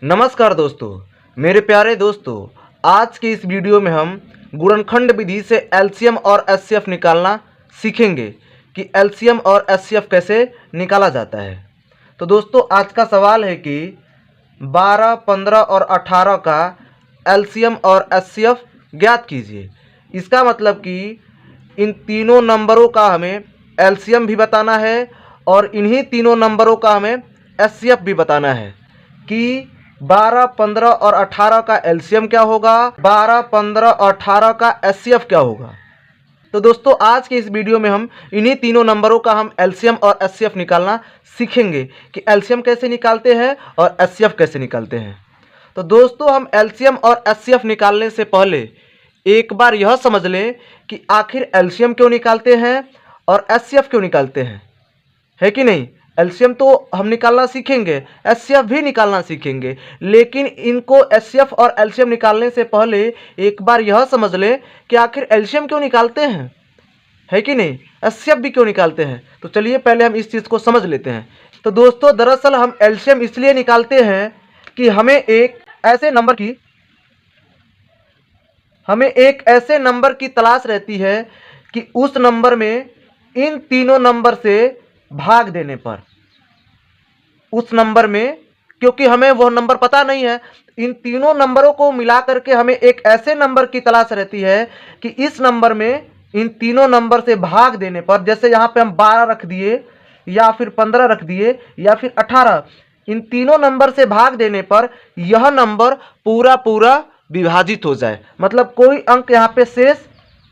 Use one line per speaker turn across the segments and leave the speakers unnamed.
नमस्कार दोस्तों, मेरे प्यारे दोस्तों। आज की इस वीडियो में हम गुणनखंड विधि से एलसीएम और एचसीएफ निकालना सीखेंगे कि एलसीएम और एचसीएफ कैसे निकाला जाता है। तो दोस्तों, आज का सवाल है कि 12, 15 और 18 का एलसीएम और एचसीएफ ज्ञात कीजिए। इसका मतलब कि इन तीनों नंबरों का हमें एलसीएम भी बताना है और इन्हीं तीनों नंबरों का हमें एचसीएफ भी बताना है कि 12, 15 और 18 का एलसीएम क्या होगा, 12, 15 और 18 का एचसीएफ क्या होगा। तो दोस्तों, आज के इस वीडियो में हम इन्हीं तीनों नंबरों का हम एलसीएम और एचसीएफ निकालना सीखेंगे कि एलसीएम कैसे निकालते हैं और एचसीएफ कैसे निकालते हैं। तो दोस्तों, हम एलसीएम और एचसीएफ निकालने से पहले एक बार यह समझ लें कि आखिर एलसीएम क्यों निकालते हैं और एचसीएफ क्यों निकालते हैं, है कि नहीं। एलसीएम तो हम निकालना सीखेंगे, एचसीएफ भी निकालना सीखेंगे, लेकिन इनको एचसीएफ और एलसीएम निकालने से पहले एक बार यह समझ लें कि आखिर एलसीएम क्यों निकालते हैं, है कि नहीं, एचसीएफ भी क्यों निकालते हैं। तो चलिए पहले हम इस चीज़ को समझ लेते हैं। तो दोस्तों, दरअसल हम एलसीएम इसलिए निकालते हैं कि हमें एक ऐसे नंबर की तलाश रहती है कि उस नंबर में इन तीनों नंबर से भाग देने पर, उस नंबर में, क्योंकि हमें वह नंबर पता नहीं है, इन तीनों नंबरों को मिला करके हमें एक ऐसे नंबर की तलाश रहती है कि इस नंबर में इन तीनों नंबर से भाग देने पर, जैसे यहाँ पे हम 12 रख दिए या फिर 15 रख दिए या फिर 18, इन तीनों नंबर से भाग देने पर यह नंबर पूरा पूरा विभाजित हो जाए। मतलब कोई अंक यहाँ पे शेष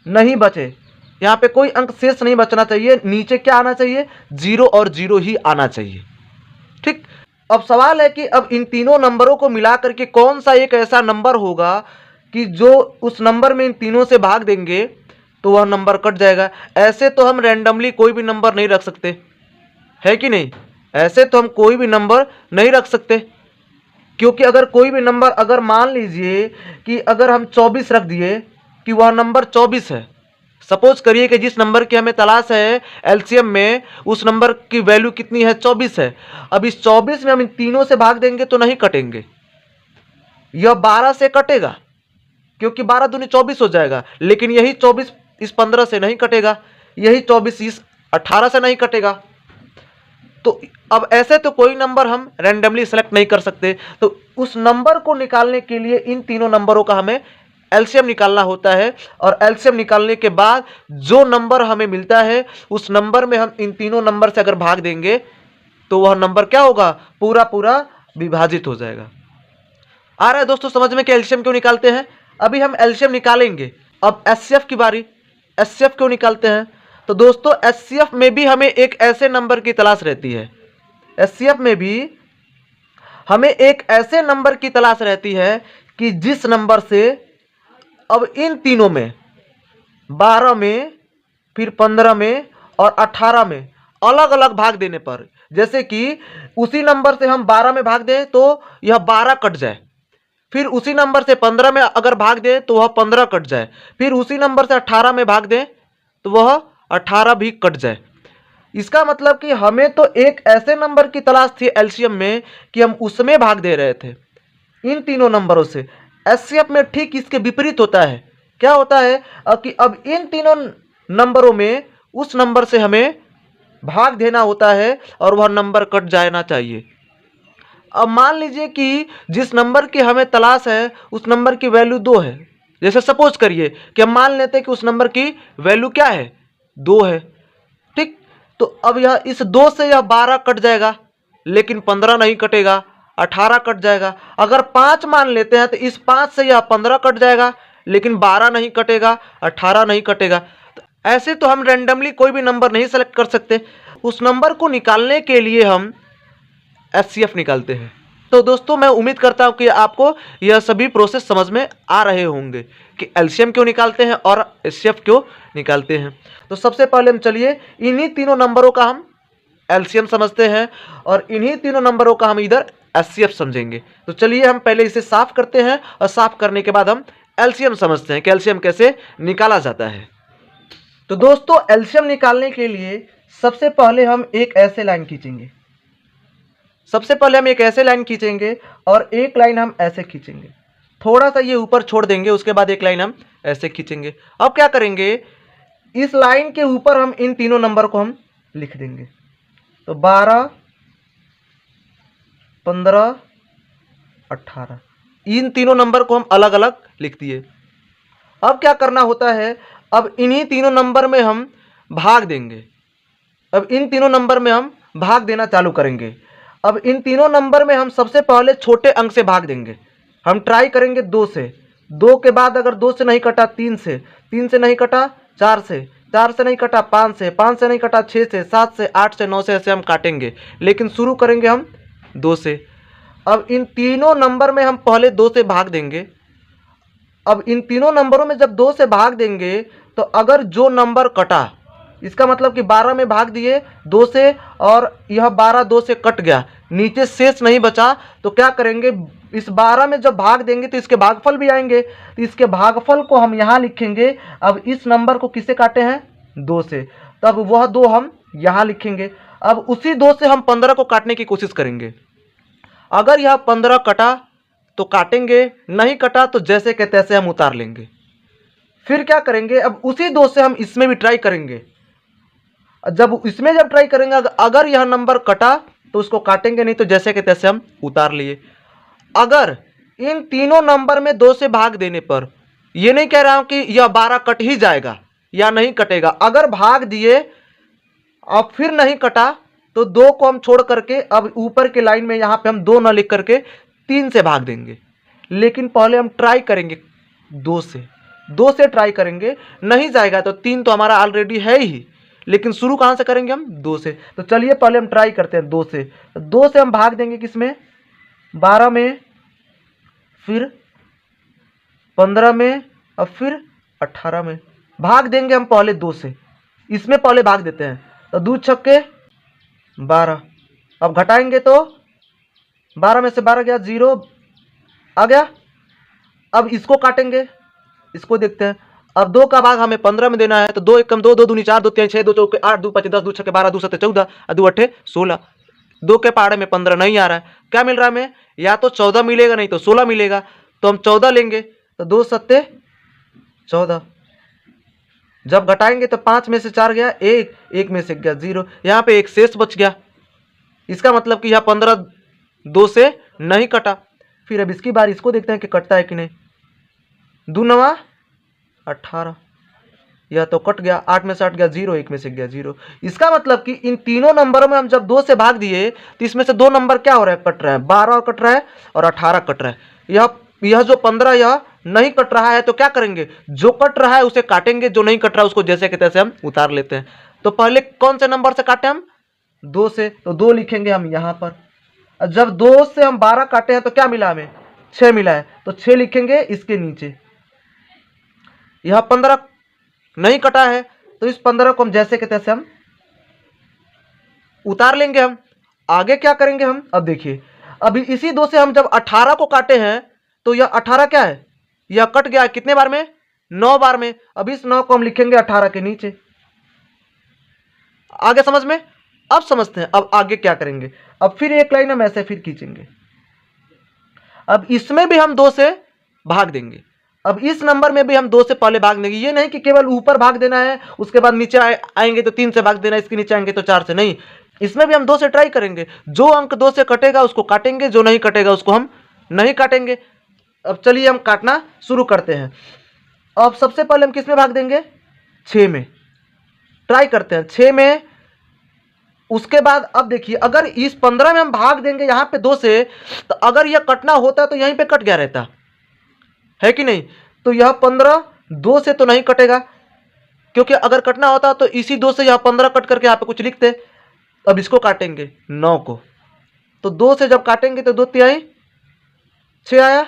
नहीं बचे, यहाँ पे कोई अंक शेष नहीं बचना चाहिए। नीचे क्या आना चाहिए, 0 और 0 ही आना चाहिए। ठीक। अब सवाल है कि अब इन तीनों नंबरों को मिला करके कौन सा एक ऐसा नंबर होगा कि जो उस नंबर में इन तीनों से भाग देंगे तो वह नंबर कट जाएगा। ऐसे तो हम रैंडमली कोई भी नंबर नहीं रख सकते, है कि नहीं। ऐसे तो हम कोई भी नंबर नहीं रख सकते, क्योंकि अगर कोई भी नंबर, अगर मान लीजिए कि अगर हम 24 रख दिए कि वह नंबर 24 है, सपोज करिए कि जिस नंबर की हमें तलाश है एलसीएम में, उस नंबर की वैल्यू कितनी है, 24 है। अब इस 24 में हम इन तीनों से भाग देंगे तो नहीं कटेंगे, यह 12 से कटेगा, क्योंकि 12 दूनी 24 हो जाएगा। लेकिन यही 24 इस 15 से नहीं कटेगा, यही 24 इस 18 से नहीं कटेगा। तो अब ऐसे तो कोई नंबर हम रैंडमली सेलेक्ट नहीं कर सकते। तो उस नंबर को निकालने के लिए इन तीनों नंबरों का हमें एलसीएम निकालना होता है, और एलसीएम निकालने के बाद जो नंबर हमें मिलता है उस नंबर में हम इन तीनों नंबर से अगर भाग देंगे तो वह नंबर क्या होगा, पूरा पूरा विभाजित हो जाएगा। आ रहा है दोस्तों समझ में कि एलसीएम क्यों निकालते हैं। अभी हम एलसीएम निकालेंगे। अब एचसीएफ की बारी। एचसीएफ क्यों निकालते हैं, तो दोस्तों एचसीएफ में भी हमें एक ऐसे नंबर की तलाश रहती है। एचसीएफ में भी हमें एक ऐसे नंबर की तलाश रहती है कि जिस नंबर से अब इन तीनों में, 12 में, फिर 15 में और 18 में अलग अलग भाग देने पर, जैसे कि उसी नंबर से हम 12 में भाग दें तो यह 12 कट जाए, फिर उसी नंबर से 15 में अगर भाग दें तो वह 15 कट जाए, फिर उसी नंबर से 18 में भाग दें तो वह 18 भी कट जाए। इसका मतलब कि हमें तो एक ऐसे नंबर की तलाश थी एलसीएम में कि हम उसमें भाग दे रहे थे इन तीनों नंबरों से। एचसीएफ में ठीक इसके विपरीत होता है। क्या होता है कि अब इन तीनों नंबरों में उस नंबर से हमें भाग देना होता है और वह नंबर कट जाना चाहिए। अब मान लीजिए कि जिस नंबर की हमें तलाश है उस नंबर की वैल्यू 2 है। जैसे सपोज करिए कि हम मान लेते हैं कि उस नंबर की वैल्यू क्या है, 2 है। ठीक। तो अब यह इस 2 से यह 12 कट जाएगा, लेकिन 15 नहीं कटेगा, 18 कट जाएगा। अगर 5 मान लेते हैं तो इस 5 से यह 15 कट जाएगा, लेकिन 12 नहीं कटेगा, 18 नहीं कटेगा। तो ऐसे तो हम रैंडमली कोई भी नंबर नहीं सेलेक्ट कर सकते। उस नंबर को निकालने के लिए हम एचसीएफ निकालते हैं। तो दोस्तों, मैं उम्मीद करता हूं कि आपको यह सभी प्रोसेस समझ में आ रहे होंगे कि एलसीएम क्यों निकालते हैं और एचसीएफ क्यों निकालते हैं। तो सबसे पहले हम चलिए इन्हीं तीनों नंबरों का हम एलसीएम समझते हैं और इन्हीं तीनों नंबरों का हम इधर एचसीएफ समझेंगे। तो चलिए हम पहले इसे साफ करते हैं और साफ करने के बाद हम एलसीएम समझते हैं कि एलसीएम कैसे निकाला जाता है। तो दोस्तों, एलसीएम निकालने के लिए सबसे पहले हम एक ऐसे लाइन खींचेंगे, सबसे पहले हम एक ऐसे लाइन खींचेंगे और एक लाइन हम ऐसे खींचेंगे, थोड़ा सा ये ऊपर छोड़ देंगे, उसके बाद एक लाइन हम ऐसे खींचेंगे। अब क्या करेंगे, इस लाइन के ऊपर हम इन तीनों नंबर को हम लिख देंगे। तो 12, 15, 18, इन तीनों नंबर को हम अलग अलग लिख दिए। अब क्या करना होता है, अब इन्हीं तीनों नंबर में हम भाग देंगे। अब इन तीनों नंबर में हम भाग देना चालू करेंगे। अब इन तीनों नंबर में हम सबसे पहले छोटे अंक से भाग देंगे। हम ट्राई करेंगे 2 से, 2 के बाद अगर 2 से नहीं कटा 3 से, 3 से नहीं कटा 4 से, 4 से नहीं कटा 5 से, 5 से नहीं कटा 6 से, 7 से, 8 से, 9 से, ऐसे हम काटेंगे, लेकिन शुरू करेंगे हम 2 से। अब इन तीनों नंबर में हम पहले 2 से भाग देंगे। अब इन तीनों नंबरों में जब 2 से भाग देंगे तो अगर जो नंबर कटा, इसका मतलब कि 12 में भाग दिए 2 से और यह 12 2 से कट गया, नीचे शेष नहीं बचा, तो क्या करेंगे, इस 12 में जब भाग देंगे तो इसके भागफल भी आएंगे, तो इसके भागफल को हम यहाँ लिखेंगे। अब इस नंबर को किससे काटे हैं, 2 से, तब वह 2 हम यहाँ लिखेंगे। अब उसी 2 से हम 15 को काटने की कोशिश करेंगे। अगर यह 15 कटा तो काटेंगे, नहीं कटा तो जैसे के तैसे हम उतार लेंगे। फिर क्या करेंगे, अब उसी 2 से हम इसमें भी ट्राई करेंगे। जब ट्राई करेंगे, अगर यह नंबर कटा तो उसको काटेंगे, नहीं तो जैसे के तैसे हम उतार लिए। अगर इन तीनों नंबर में 2 से भाग देने पर, ये नहीं कह रहा हूं कि यह 12 कट ही जाएगा या नहीं कटेगा, अगर भाग दिए और फिर नहीं कटा तो 2 को हम छोड़ करके अब ऊपर के लाइन में यहाँ पे हम 2 न लिख करके 3 से भाग देंगे। लेकिन पहले हम ट्राई करेंगे 2 से ट्राई करेंगे, नहीं जाएगा तो 3 तो हमारा ऑलरेडी है ही, लेकिन शुरू कहाँ से करेंगे हम, 2 से। तो चलिए पहले हम ट्राई करते हैं 2 से। तो 2 से हम भाग देंगे किसमें, 12 में, फिर 15 में और फिर 18 में भाग देंगे हम पहले 2 से। इसमें पहले भाग देते हैं, तो 2 छक्के 12। अब घटाएंगे तो 12 में से 12 गया, 0 आ गया। अब इसको काटेंगे, इसको देखते हैं। अब 2 का भाग हमें 15 में देना है, तो 2 एकम 2, 2 दूनी 4, 2 3 6, 2 चौके 8, 2 5 10, 2 छक्के 12, 2 सत्ते 14, 2 अट्ठे 16। 2 के पहाड़े में 15 नहीं आ रहा है, क्या मिल रहा है हमें, या तो 14 मिलेगा नहीं तो 16 मिलेगा, तो हम 14 लेंगे। तो 2 सत्ते 14। जब घटाएंगे तो 5 में से 4 गया 1, 1 में से गया 0, यहाँ पे एक शेष बच गया। इसका मतलब कि यह 15 2 से नहीं कटा। फिर अब इसकी बार, इसको देखते हैं कि कटता है कि नहीं। 2 9 18, यह तो कट गया, 8 में से 8 गया 0, 1 में से गया 0। इसका मतलब कि इन तीनों नंबरों में हम जब 2 से भाग दिए तो इसमें से 2 नंबर क्या हो रहा है, कट रहा है, 12 और कट रहा है और 18 कट रहा है। यह जो 15 यह नहीं कट रहा है, तो क्या करेंगे, जो कट रहा है उसे काटेंगे, जो नहीं कट रहा है उसको जैसे के तैसे हम उतार लेते हैं। तो पहले कौन से नंबर से काटे हम, 2 से, तो 2 लिखेंगे हम यहाँ पर। जब 2 से हम 12 काटे हैं तो क्या मिला हमें, 6 मिला है, तो 6 लिखेंगे इसके नीचे। यह 15 नहीं कटा है, तो इस 15 को हम जैसे के तैसे हम उतार लेंगे। हम आगे क्या करेंगे, हम अब देखिए, अभी इसी 2 से हम जब 18 को काटे हैं तो यह 18 क्या है, यह कट गया कितने बार में, 9 बार में। अब इस 9 को हम लिखेंगे 18 के नीचे। आगे समझ में, अब समझते हैं अब आगे क्या करेंगे। अब फिर एक लाइन हम ऐसे फिर खींचेंगे। अब इसमें भी हम 2 से भाग देंगे। अब इस नंबर में भी हम 2 से पहले भाग देंगे। ये नहीं कि केवल ऊपर भाग देना है, उसके बाद नीचे आएंगे तो 3 से भाग देना है, इसके नीचे आएंगे तो 4 से, नहीं, इसमें भी हम 2 से ट्राई करेंगे। जो अंक 2 से कटेगा उसको काटेंगे, जो नहीं कटेगा उसको हम नहीं काटेंगे। अब चलिए हम काटना शुरू करते हैं। अब सबसे पहले हम किस में भाग देंगे, 6 में ट्राई करते हैं, 6 में। उसके बाद अब देखिए, अगर इस 15 में हम भाग देंगे यहाँ पे 2 से, तो अगर यह कटना होता तो यहीं पे कट गया रहता है कि नहीं। तो यह 15 2 से तो नहीं कटेगा, क्योंकि अगर कटना होता तो इसी 2 से यह 15 कट करके यहाँ पे कुछ लिखते। अब इसको काटेंगे 9 को, तो 2 से जब काटेंगे तो 2 तिहाई 6 आया,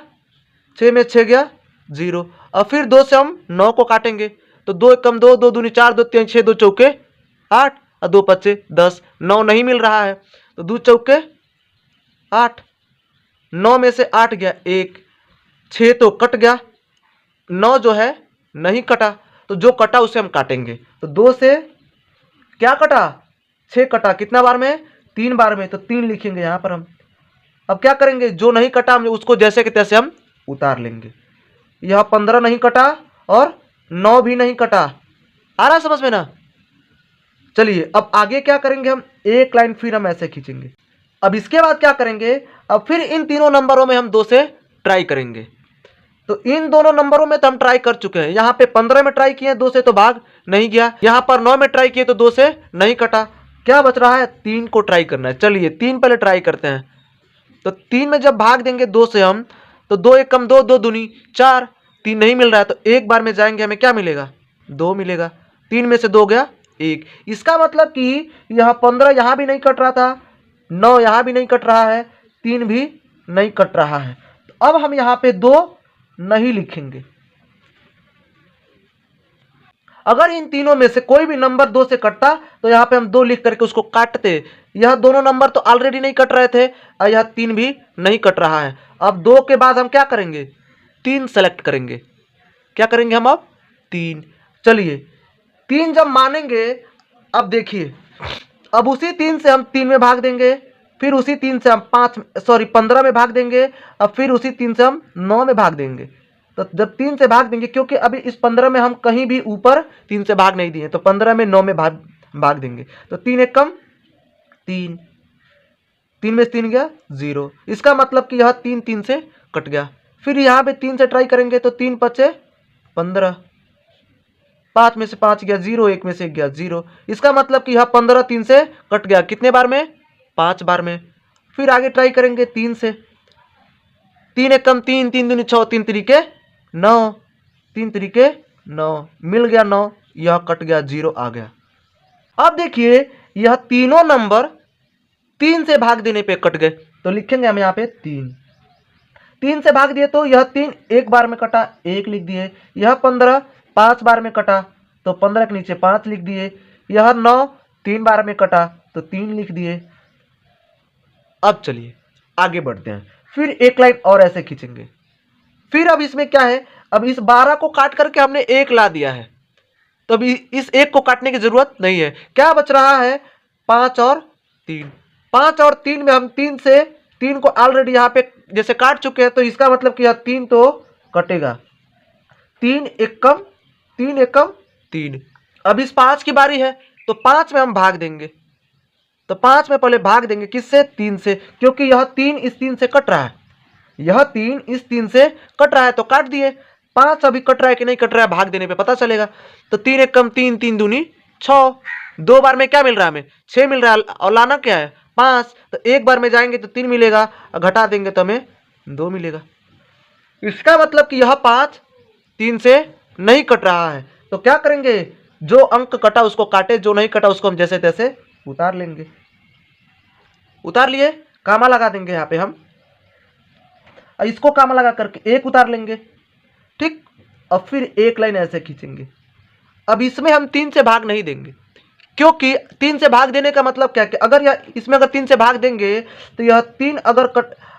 6 में 6 गया 0। अब फिर 2 से हम 9 को काटेंगे, तो 2 एकम 2, 2 दूनी 4, 2 3 6, 2 चौके 8 और 2 5 10। 9 नहीं मिल रहा है, तो 2 चौके 8, 9 में से 8 गया 1, 6 तो कट गया, 9 जो है नहीं कटा, तो जो कटा उसे हम काटेंगे। तो 2 से क्या कटा, 6 कटा, कितना बार में, 3 बार में, तो 3 लिखेंगे यहाँ पर हम। अब क्या करेंगे, जो नहीं कटा हम उसको जैसे कि तैसे हम उतार लेंगे। यह 15 नहीं कटा और 9 भी नहीं कटा। आ रहा समझ में ना? चलिए अब आगे क्या करेंगे, हम एक लाइन फिर हम ऐसे खींचेंगे। अब इसके बाद क्या करेंगे, अब फिर इन तीनों नंबरों में हम 2 से ट्राई करेंगे। तो इन दोनों नंबरों में तो हम ट्राई कर चुके हैं। यहाँ पे 15 में ट्राई किए 2 से तो भाग नहीं गया, यहाँ पर 9 में ट्राई किए तो 2 से नहीं कटा। क्या बच रहा है, 3 को ट्राई करना है। चलिए 3 पहले ट्राई करते हैं। तो 3 में जब भाग देंगे 2 से हम, तो 2 एक कम 2, 2 दूनी 4, 3 नहीं मिल रहा है, तो एक बार में जाएंगे हमें क्या मिलेगा, 2 मिलेगा। 3 में से 2 गया 1। इसका मतलब कि यह 15 यहाँ भी नहीं कट रहा था, 9 यहाँ भी नहीं कट रहा है, 3 भी नहीं कट रहा है। तो अब हम यहाँ पे 2 नहीं लिखेंगे। अगर इन तीनों में से कोई भी नंबर 2 से कटता तो यहाँ पे हम 2 लिख करके उसको काटते। यह दोनों नंबर तो ऑलरेडी नहीं कट रहे थे और यह 3 भी नहीं कट रहा है। अब 2 के बाद हम क्या करेंगे, 3 सेलेक्ट करेंगे। क्या करेंगे हम अब, 3। चलिए 3 जब मानेंगे, अब देखिए, अब उसी 3 से हम 3 में भाग देंगे, फिर उसी 3 से हम 15 में भाग देंगे, अब फिर उसी 3 से हम 9 में भाग देंगे। तो जब 3 से भाग देंगे, क्योंकि अभी इस 15 में हम कहीं भी ऊपर 3 से भाग नहीं दिए, तो 15 में 9 में भाग देंगे। तो 3 एक कम 3, 3 में से 3 गया 0। इसका मतलब कि यह 3 3 से कट गया। फिर यहाँ पे 3 से ट्राई करेंगे तो 3 5 15, 5 में से 5 गया 0, 1 में से 1 गया 0। इसका मतलब कि यह 15 3 से कट गया। कितने बार में, 5 बार में। फिर आगे ट्राई करेंगे 3 से, 3 एक कम 3, 3 दूनी 6, 3 तरीके 9, 3 तरीके 9, मिल गया 9, यह कट गया 0 आ गया। अब देखिए यह तीनों नंबर 3 से भाग देने पे कट गए, तो लिखेंगे हम यहाँ पे 3 से भाग दिए तो यह 3 एक बार में कटा, 1 लिख दिए। यह 15 5 बार में कटा, तो 15 के नीचे 5 लिख दिए। यह 9 3 बार में कटा, तो 3 लिख दिए। अब चलिए आगे बढ़ते हैं, फिर एक लाइन और ऐसे खींचेंगे। फिर अब इसमें क्या है, अब इस 12 को काट करके हमने 1 ला दिया है, तो अभी इस 1 को काटने की जरूरत नहीं है। क्या बच रहा है, 5 और 3। 5 और 3 में हम 3 से 3 को ऑलरेडी यहाँ पे जैसे काट चुके हैं, तो इसका मतलब कि यह 3 तो कटेगा। 3 एक कम 3। अब इस 5 की बारी है, तो 5 में हम भाग देंगे। तो 5 में पहले भाग देंगे किससे, 3 से, क्योंकि यह 3 इस 3 से कट रहा है। यह 3 इस 3 से कट रहा है, तो काट दिए। 5 अभी कट रहा है कि नहीं कट रहा है, भाग देने पे पता चलेगा। तो 3 एक कम 3, 3 दूनी 6, 2 बार में क्या मिल रहा है हमें, 6 मिल रहा है, और लाना क्या है 5। तो एक बार में जाएंगे तो 3 मिलेगा, और घटा देंगे तो हमें 2 मिलेगा। इसका मतलब कि यह 5 3 से नहीं कट रहा है। तो क्या करेंगे, जो अंक कटा उसको काटे, जो नहीं कटा उसको हम जैसे तैसे उतार लेंगे। उतार लिए, कामा लगा देंगे यहाँ पे हम, इसको कामा लगा करके 1 उतार लेंगे, ठीक। अब फिर एक लाइन ऐसे खींचेंगे। अब इसमें हम 3 से भाग नहीं देंगे, क्योंकि 3 से भाग देने का मतलब क्या है कि अगर यह इसमें अगर 3 से भाग देंगे तो यह 3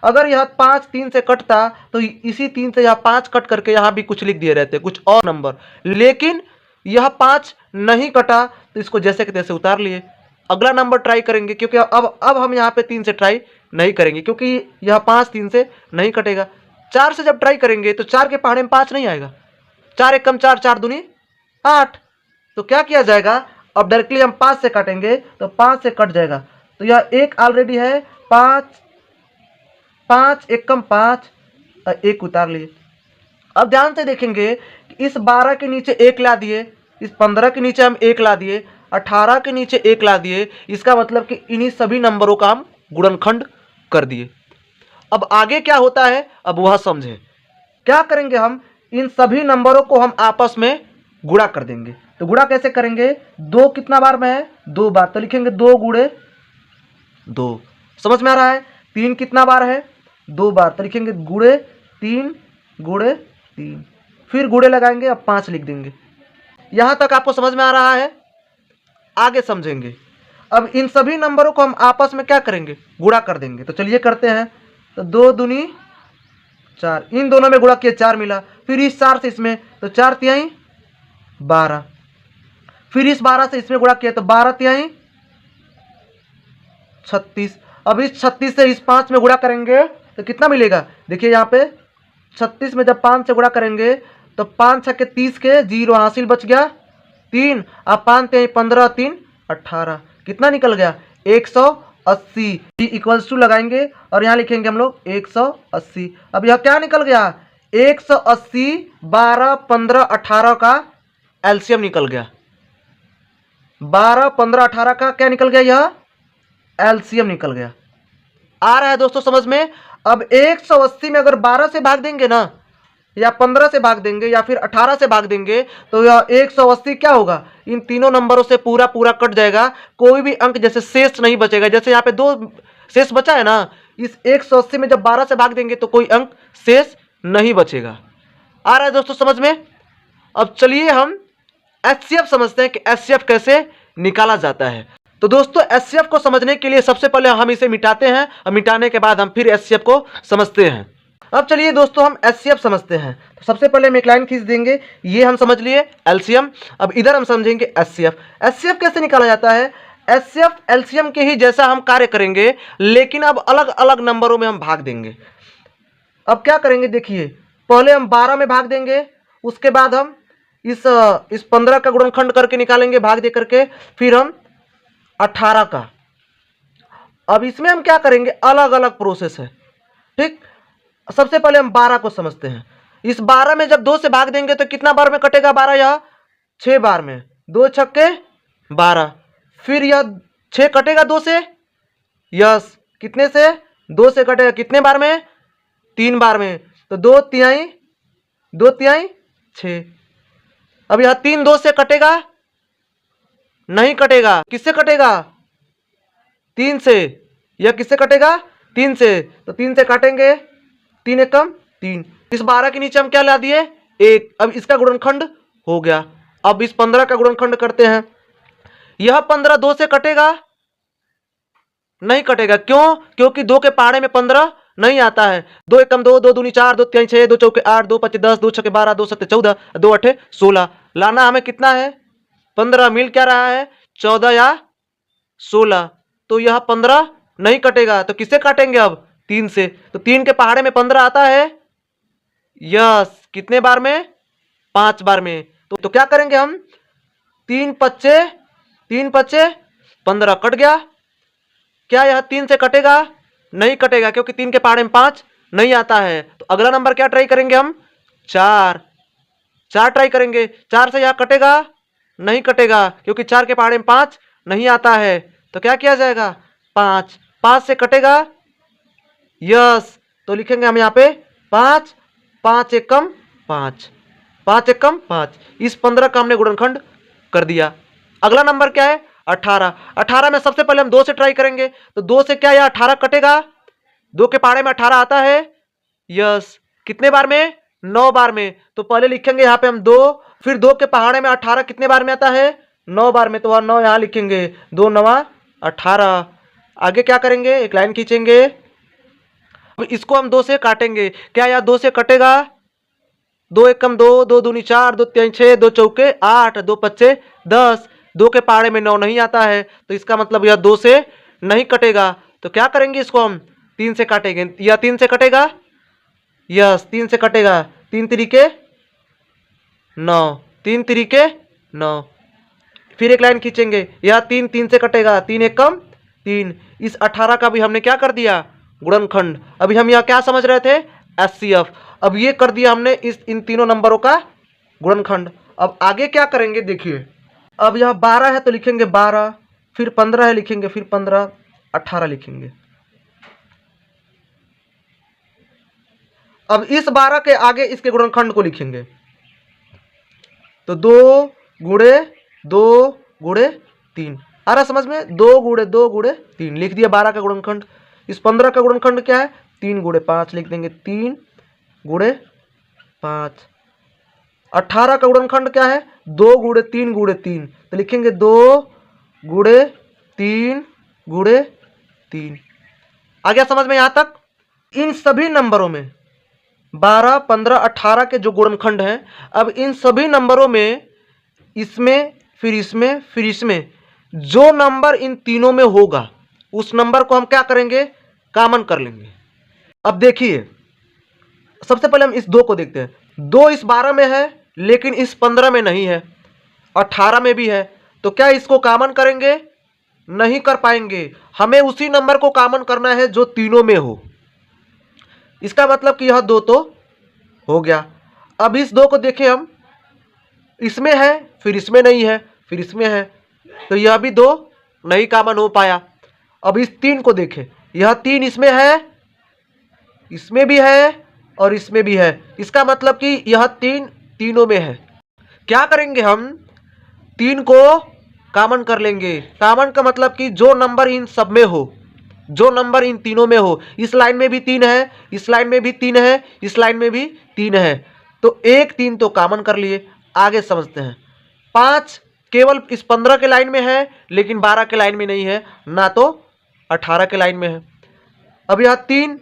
अगर यह 5 3 से कटता तो इसी 3 से यह 5 कट करके यहाँ भी कुछ लिख दिए रहते, कुछ और नंबर। लेकिन यह 5 नहीं कटा, तो इसको जैसे कि तैसे उतार लिए। अगला नंबर ट्राई करेंगे, क्योंकि अब हम यहाँ पे 3 से ट्राई नहीं करेंगे, क्योंकि यह 5 3 से नहीं कटेगा। 4 से जब ट्राई करेंगे तो 4 के पहाड़े में 5 नहीं आएगा। 4 एक कम 4, 4 दूनी 8। तो क्या किया जाएगा, अब डायरेक्टली हम 5 से काटेंगे तो 5 से कट जाएगा। तो यह 1 ऑलरेडी है, 5 एक कम 5, 1 उतार लिए। अब ध्यान से देखेंगे कि इस 12 के नीचे 1 ला दिए, इस 15 के नीचे हम 1 ला दिए, 18 के नीचे 1 ला दिए। इसका मतलब कि इन्हीं सभी नंबरों का हम गुणनखंड कर दिए। अब आगे क्या होता है, अब वह समझे। क्या करेंगे, हम इन सभी नंबरों को हम आपस में गुणा कर देंगे। तो गुणा कैसे करेंगे, 2 कितना बार में है, 2 बार, तो लिखेंगे 2 गुणे 2। समझ में आ रहा है। 3 कितना बार है, 2 बार, तो लिखेंगे गुणे 3 गुणे 3। फिर गुणे लगाएंगे, अब 5 लिख देंगे। यहां तक आपको समझ में आ रहा है, आगे समझेंगे। अब इन सभी नंबरों को हम आपस में क्या करेंगे, गुणा कर देंगे। तो चलिए करते हैं। तो 2 दूनी 4, इन दोनों में गुणा किया 4 मिला, फिर इस 4 से इसमें, तो 4 तिहाई 12, फिर इस 12 से इसमें गुणा किया तो 12 तिहाई 36। अब इस 36 से इस 5 में गुणा करेंगे तो कितना मिलेगा? देखिए यहाँ पे 36 में जब 5 से गुणा करेंगे तो 5 छक्के 30 के 0 हासिल बच गया 3। अब 5 3 15 3 18 कितना निकल गया? 180 इक्वल्स टू लगाएंगे और यहाँ लिखेंगे हम लोग 180। अब यह क्या निकल गया? 180 12 15 18 का एलसीएम निकल गया। 12 15 18 का क्या निकल गया? यह एलसीएम निकल गया। आ रहा है दोस्तों समझ में? अब 180 में अगर 12 से भाग देंगे ना, या 15 से भाग देंगे, या फिर 18 से भाग देंगे तो यह 180 क्या होगा? इन तीनों नंबरों से पूरा पूरा कट जाएगा। कोई भी अंक जैसे शेष नहीं बचेगा। जैसे यहाँ पे 2 शेष बचा है ना, इस 180 में जब 12 से भाग देंगे तो कोई अंक शेष नहीं बचेगा। आ रहा है दोस्तों समझ में? अब चलिए हम एचसीएफ समझते हैं कि एचसीएफ कैसे निकाला जाता है। तो दोस्तों एचसीएफ को समझने के लिए सबसे पहले हम इसे मिटाते हैं और मिटाने के बाद हम फिर एचसीएफ को समझते हैं। अब चलिए दोस्तों हम एचसीएफ समझते हैं। तो सबसे पहले हम एक लाइन खींच देंगे, ये हम समझ लिए एलसीएम। अब इधर हम समझेंगे एचसीएफ। एचसीएफ कैसे निकाला जाता है? एचसीएफ एलसीएम के ही जैसा हम कार्य करेंगे, लेकिन अब अलग अलग नंबरों में हम भाग देंगे। अब क्या करेंगे देखिए, पहले हम 12 में भाग देंगे, उसके बाद हम इस 15 का गुणनखंड करके निकालेंगे भाग दे करके, फिर हम 18 का। अब इसमें हम क्या करेंगे, अलग अलग प्रोसेस है, ठीक। सबसे पहले हम 12 को समझते हैं। इस 12 में जब 2 से भाग देंगे तो कितना बार में कटेगा 12? यह 6 बार में, 2 छक्के 12। फिर यह 6 कटेगा 2 से, यस कितने से? 2 से कटेगा कितने बार में? 3 बार में। तो 2 तिहाई 6। अब यह 3 2 से कटेगा? नहीं कटेगा। किससे कटेगा? 3 से। यह किससे कटेगा? 3 से। तो 3 से काटेंगे, 3 एकम 3। इस 12 के नीचे हम क्या ला दिए? 1। अब इसका गुणनखंड हो गया। अब इस 15 का गुणनखंड करते हैं। यह 15 2 से कटेगा? नहीं कटेगा। क्यों? क्योंकि 2 के पहाड़े में 15 नहीं आता है। 2 एकम 2, 2 दूनी 4, 2 तिहाई 6, 2 चौके 8, 2 पच्चे 10, 2 छक्के 12, 2 सत्ते 14, 2 अठे 16। लाना हमें कितना है? 15। मिल क्या रहा है? 14 या 16। तो यह 15 नहीं कटेगा। तो किससे काटेंगे अब? 3 से। तो 3 के पहाड़े में 15 आता है, यस कितने बार में? 5 बार में। तो क्या करेंगे हम? 3 पच्चे 15 कट गया। क्या यह 3 से कटेगा? नहीं कटेगा, क्योंकि 3 के पहाड़े में 5 नहीं आता है। तो अगला नंबर क्या ट्राई करेंगे हम? 4 ट्राई करेंगे। 4 से यह कटेगा? नहीं कटेगा, क्योंकि 4 के पहाड़े में 5 नहीं आता है। तो क्या किया जाएगा? 5 से कटेगा, यस। तो लिखेंगे हम यहाँ पे 5 5 एकम 5। इस 15 का हमने गुणनखंड कर दिया। अगला नंबर क्या है? 18 में सबसे पहले हम 2 से ट्राई करेंगे। तो 2 से क्या यह 18 कटेगा? 2 के पहाड़े में 18 आता है, यस कितने बार में? 9 बार में। तो पहले लिखेंगे यहाँ पे हम 2, फिर 2 के पहाड़े में 18 कितने बार में आता है? 9 बार में। तो वह 9 यहाँ लिखेंगे, 2 9 18। आगे क्या करेंगे? एक लाइन खींचेंगे। अब इसको हम 2 से काटेंगे। क्या यह 2 से कटेगा? 2 एकम 2, 2 दूनी 4, 2 तिहाई 6, 2 चौके 8, 2 पच्चे 10। 2 के पहाड़े में 9 नहीं आता है, तो इसका मतलब यह 2 से नहीं कटेगा। तो क्या करेंगे? इसको हम 3 से काटेंगे। यह 3 से कटेगा, यस 3 से कटेगा। 3 तिरिके 9, 3 तिरिके 9। फिर एक लाइन खींचेंगे। यह 3 से कटेगा, 3 एकम 3। इस 18 का भी हमने क्या कर दिया? गुणनखंड। अभी हम यह क्या समझ रहे थे? एचसीएफ। अब ये कर दिया हमने इन तीनों नंबरों का गुणनखंड। अब आगे क्या करेंगे देखिए। अब यह 12 है तो लिखेंगे 12, फिर 15 है लिखेंगे, फिर 15, 18 लिखेंगे। अब इस 12 के आगे इसके गुणनखंड को लिखेंगे। तो 2 गुणे 2 गुणे 3 आ रहा समझ में? 2 गुणे 2 गुणे 3 लिख दिया 12 का गुणनखंड। इस 15 का गुणनखंड क्या है? 3 गुणे 5 लिख देंगे, 3 गुणे 5। 18 का गुणनखंड क्या है? 2 गुणे 3 गुणे 3। तो लिखेंगे 2 गुणे 3 गुणे 3। आ गया समझ में यहाँ तक? इन सभी नंबरों में 12, 15, 18 के जो गुणनखंड हैं, अब इन सभी नंबरों में इसमें फिर इसमें फिर इसमें जो नंबर इन तीनों में होगा, उस नंबर को हम क्या करेंगे, कॉमन कर लेंगे। अब देखिए सबसे पहले हम इस 2 को देखते हैं। 2 इस 12 में है लेकिन इस 15 में नहीं है, 18 में भी है, तो क्या इसको कॉमन करेंगे, नहीं कर पाएंगे। हमें उसी नंबर को कॉमन करना है जो तीनों में हो। इसका मतलब कि यह 2 तो हो गया। अब इस 2 को देखें हम, इसमें है फिर इसमें नहीं है फिर इसमें है, तो यह भी 2 नहीं कॉमन हो पाया। अब इस 3 को देखें, यह 3 इसमें है, इसमें भी है और इसमें भी है। इसका मतलब कि यह 3 तीनों में है। क्या करेंगे हम, 3 को कॉमन कर लेंगे। कॉमन का मतलब कि जो नंबर इन सब में हो, जो नंबर इन तीनों में हो। इस लाइन में भी 3 है, इस लाइन में भी 3 है, इस लाइन में भी 3 है, तो 1 3 तो कॉमन कर लिए। आगे समझते हैं। 5 केवल इस 15 के लाइन में है लेकिन 12 के लाइन में नहीं है, ना तो 18 के लाइन में है। अब यह 3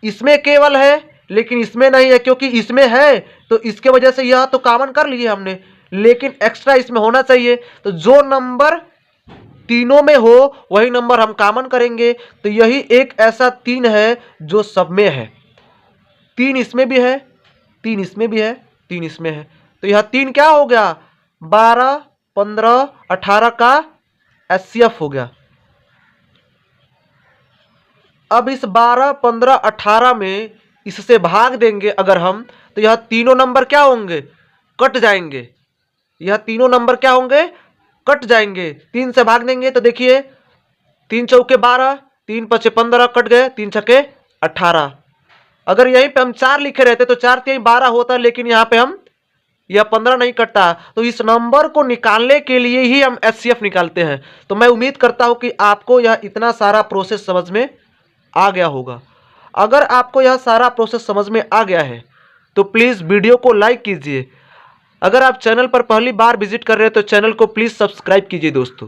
इसमें केवल है लेकिन इसमें नहीं है, क्योंकि इसमें है तो इसके वजह से यह तो कॉमन कर लिए हमने, लेकिन एक्स्ट्रा इसमें होना चाहिए। तो जो नंबर तीनों में हो वही नंबर हम कॉमन करेंगे। तो यही एक ऐसा 3 है जो सब में है। 3 इसमें भी है, 3 इसमें भी है, 3 इसमें है, तो यह 3 क्या हो गया, 12 15 18 का HCF हो गया। अब इस 12 15 18 में इससे भाग देंगे अगर हम, तो यह तीनों नंबर क्या होंगे, कट जाएंगे। यह तीनों नंबर क्या होंगे, कट जाएंगे। 3 से भाग देंगे तो देखिए 3 चौके 12, 3 पचे 15 कट गए, 3 छके 18। अगर यहीं पे हम 4 लिखे रहते तो 4 3 12 होता, लेकिन यहाँ पे हम यह 15 नहीं कटता। तो इस नंबर को निकालने के लिए ही हम HCF निकालते हैं। तो मैं उम्मीद करता हूं कि आपको यह इतना सारा प्रोसेस समझ में आ गया होगा। अगर आपको यह सारा प्रोसेस समझ में आ गया है तो प्लीज़ वीडियो को लाइक कीजिए। अगर आप चैनल पर पहली बार विजिट कर रहे हैं तो चैनल को प्लीज़ सब्सक्राइब कीजिए दोस्तों।